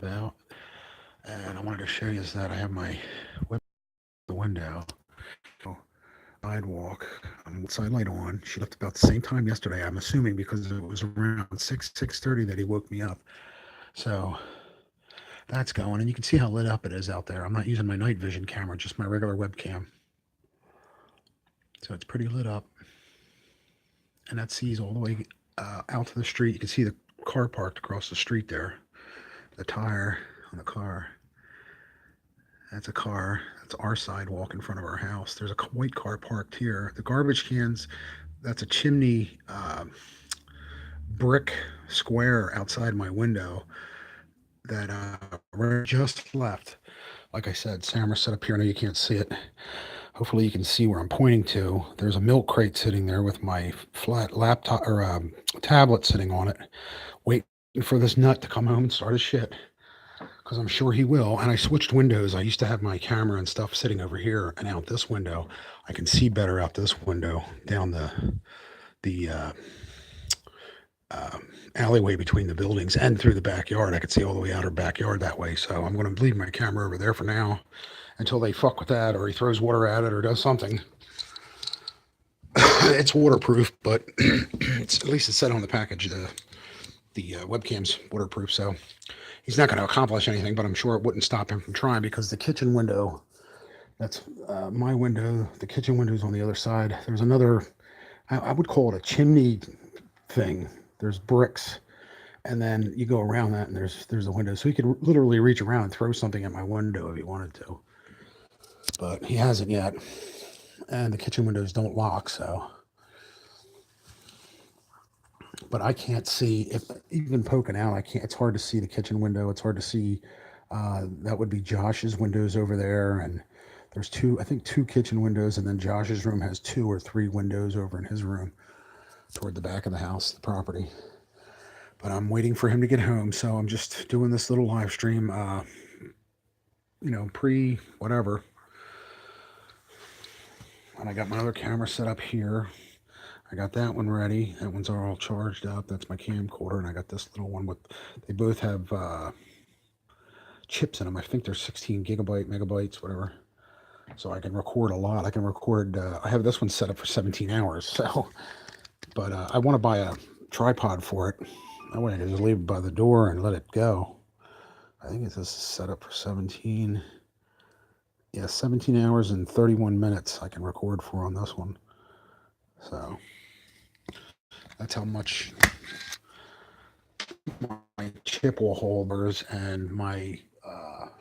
out, and I wanted to show you is that I have my whip the window, sidewalk, side light on. She left about the same time yesterday. I'm assuming because it was around 6:30 that he woke me up. So that's going, and you can see how lit up it is out there. I'm not using my night vision camera, just my regular webcam. So it's pretty lit up, and that sees all the way out to the street. You can see the car parked across the street there. The tire on the car. That's a car. That's our sidewalk in front of our house. There's a white car parked here. The garbage cans, that's a chimney brick square outside my window that just left. Like I said, Samra set up here. I know you can't see it. Hopefully you can see where I'm pointing to. There's a milk crate sitting there with my flat laptop or tablet sitting on it, waiting for this nut to come home and start his shit, because I'm sure he will. And I switched windows. I used to have my camera and stuff sitting over here, and out this window I can see better out this window down the alleyway between the buildings and through the backyard. I could see all the way out our backyard that way. So I'm going to leave my camera over there for now until they fuck with that, or he throws water at it or does something. It's waterproof, but it's, at least it said on the package the webcam's waterproof, so he's not going to accomplish anything, but I'm sure it wouldn't stop him from trying, because the kitchen window, that's my window, the kitchen window's on the other side. There's another, I would call it a chimney thing. There's bricks, and then you go around that, and there's a window, so he could literally reach around and throw something at my window if he wanted to, but he hasn't yet. And the kitchen windows don't lock, so. But I can't see, if even poking out, I can't, it's hard to see the kitchen window. It's hard to see, that would be Josh's windows over there. And there's I think two kitchen windows, and then Josh's room has 2 or 3 windows over in his room toward the back of the house, the property. But I'm waiting for him to get home, so I'm just doing this little live stream, pre whatever. And I got my other camera set up here. I got that one ready. That one's all charged up. That's my camcorder. And I got this little one with, they both have chips in them. I think they're 16 gigabyte, megabytes, whatever. So I can record a lot. I can record, I have this one set up for 17 hours. So, but I want to buy a tripod for it. That way I can just leave it by the door and let it go. I think it's set up for 17. Yeah, 17 hours and 31 minutes I can record for on this one. So that's how much my chip will hold. And my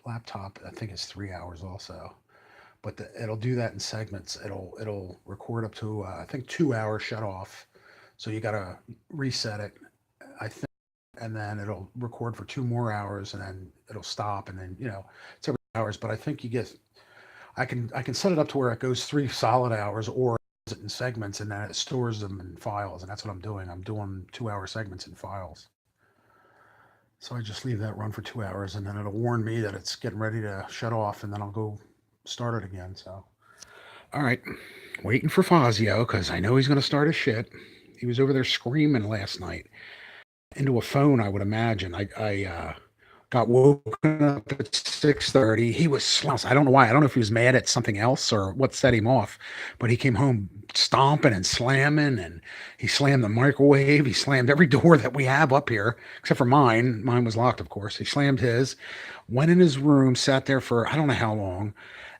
laptop, I think it's 3 hours also. But it'll do that in segments. It'll record up to I think 2 hours shut off. So you gotta reset it, I think, and then it'll record for 2 more hours, and then it'll stop, and then it's every hours. But I think I can set it up to where it goes 3 solid hours, or it in segments, and then it stores them in files, and that's what I'm doing. I'm doing 2-hour segments in files. So I just leave that run for 2 hours, and then it'll warn me that it's getting ready to shut off, and then I'll go start it again. So, all right, waiting for Fazio, because I know he's going to start his shit. He was over there screaming last night into a phone, I would imagine. I got woken up at 6:30. He was slouched. I don't know why. I don't know if he was mad at something else or what set him off, but he came home stomping and slamming, and he slammed the microwave. He slammed every door that we have up here, except for mine. Mine was locked, of course. He slammed his, went in his room, sat there for I don't know how long,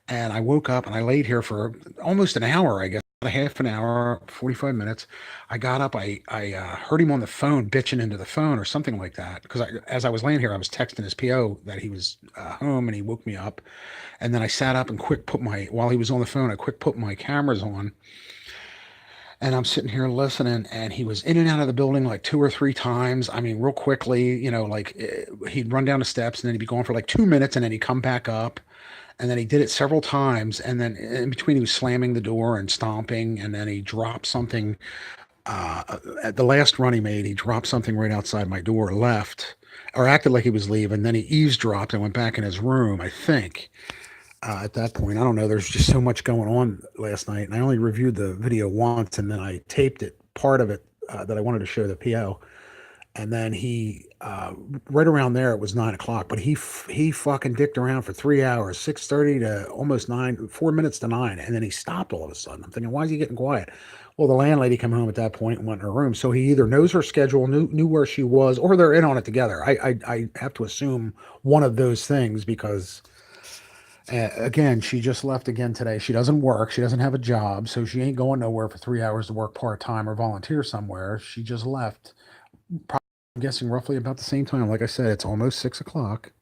and I woke up and I laid here for almost an hour, I guess. A half an hour, 45 minutes. I got up. I heard him on the phone bitching into the phone or something like that. Because as I was laying here, I was texting his PO that he was home, and he woke me up. And then I sat up and while he was on the phone, I put my cameras on. And I'm sitting here listening, and he was in and out of the building like 2 or 3 times. I mean, real quickly, he'd run down the steps, and then he'd be gone for like 2 minutes, and then he'd come back up. And then he did it several times, and then in between he was slamming the door and stomping, and then he dropped something. At the last run he made, he dropped something right outside my door, left, or acted like he was leaving. Then he eavesdropped and went back in his room, I think. At that point, I don't know. There's just so much going on last night, and I only reviewed the video once, and then I taped it, part of it, that I wanted to show the PO. And then he right around there it was 9 o'clock, but he fucking dicked around for 3 hours, 6:30 to almost 9, 4 minutes to 9, and then he stopped all of a sudden. I'm thinking, why is he getting quiet? Well, the landlady came home at that point and went in her room, so he either knows her schedule, knew where she was, or they're in on it together. I have to assume one of those things because again, she just left again today. She doesn't work. She doesn't have a job, so she ain't going nowhere for 3 hours to work part time or volunteer somewhere. She just left. I'm guessing roughly about the same time. Like I said, it's almost 6 o'clock.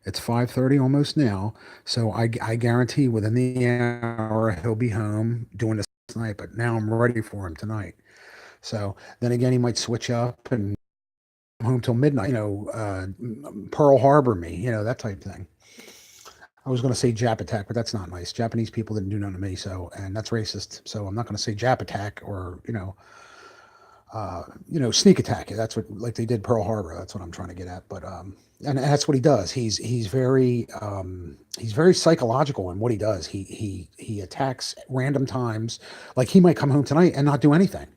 It's 5:30 almost now. So I guarantee within the hour he'll be home doing this night. But now I'm ready for him tonight. So then again, he might switch up and come home till midnight. Pearl Harbor me. That type thing. I was going to say Jap attack, but that's not nice. Japanese people didn't do nothing to me, so and that's racist. So I'm not going to say Jap attack or sneak attack. That's what like they did Pearl Harbor. That's what I'm trying to get at. But and that's what he does. He's very psychological in what he does. He attacks random times. Like he might come home tonight and not do anything,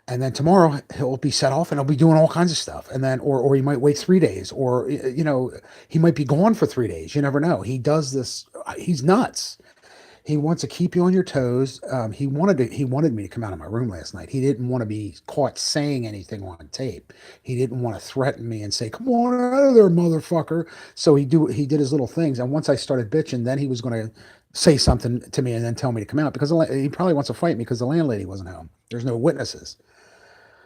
and then tomorrow he'll be set off and he'll be doing all kinds of stuff. And then or he might wait 3 days, or he might be gone for 3 days. You never know. He does this. He's nuts. He wants to keep you on your toes. He wanted me to come out of my room last night. He didn't want to be caught saying anything on tape. He didn't want to threaten me and say, "Come on out of there, motherfucker." So he did his little things. And once I started bitching, then he was going to say something to me and then tell me to come out because he probably wants to fight me because the landlady wasn't home. There's no witnesses.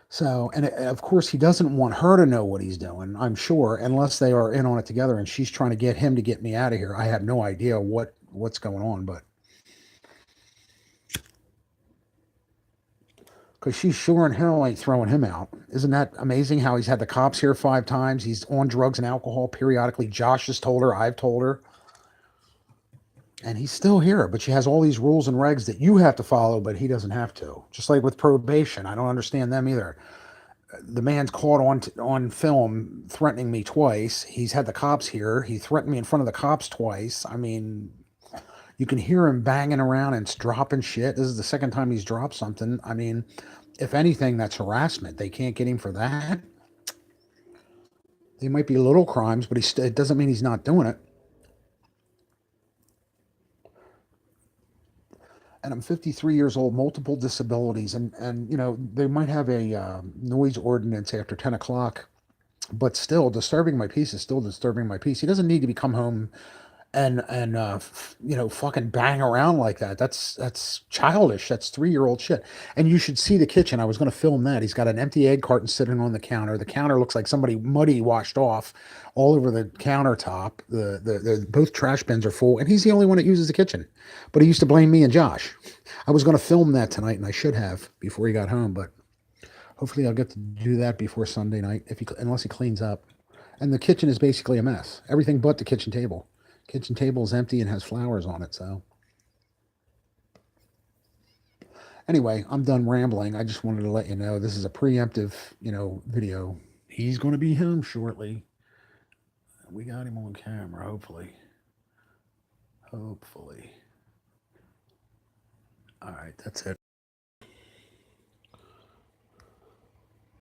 So, and of course, he doesn't want her to know what he's doing, I'm sure, unless they are in on it together and she's trying to get him to get me out of here. I have no idea what's going on, but because she's sure in hell ain't throwing him out. Isn't that amazing how he's had the cops here 5 times? He's on drugs and alcohol periodically. Josh has told her, I've told her, and he's still here. But she has all these rules and regs that you have to follow, but he doesn't have to. Just like with probation, I don't understand them either. The man's caught on film threatening me twice. He's had the cops here. He threatened me in front of the cops twice. I mean, you can hear him banging around and dropping shit. This is the second time he's dropped something. I mean, if anything, that's harassment. They can't get him for that. They might be little crimes, but it doesn't mean he's not doing it. And I'm 53 years old, multiple disabilities, and they might have a noise ordinance after 10 o'clock, but still disturbing my peace is still disturbing my peace. He doesn't need to be come home and fucking bang around like that. That's childish. That's 3-year-old shit. And you should see the kitchen. I was going to film that. He's got an empty egg carton sitting on the counter. The counter looks like somebody muddy washed off all over the countertop. The both trash bins are full, and he's the only one that uses the kitchen. But he used to blame me and Josh. I was going to film that tonight, and I should have before he got home, but hopefully I'll get to do that before Sunday night unless he cleans up. And the kitchen is basically a mess. Everything but the kitchen table. Kitchen table is empty and has flowers on it. So anyway, I'm done rambling. I just wanted to let you know this is a preemptive, video. He's going to be home shortly. We got him on camera, hopefully. Hopefully. All right, that's it.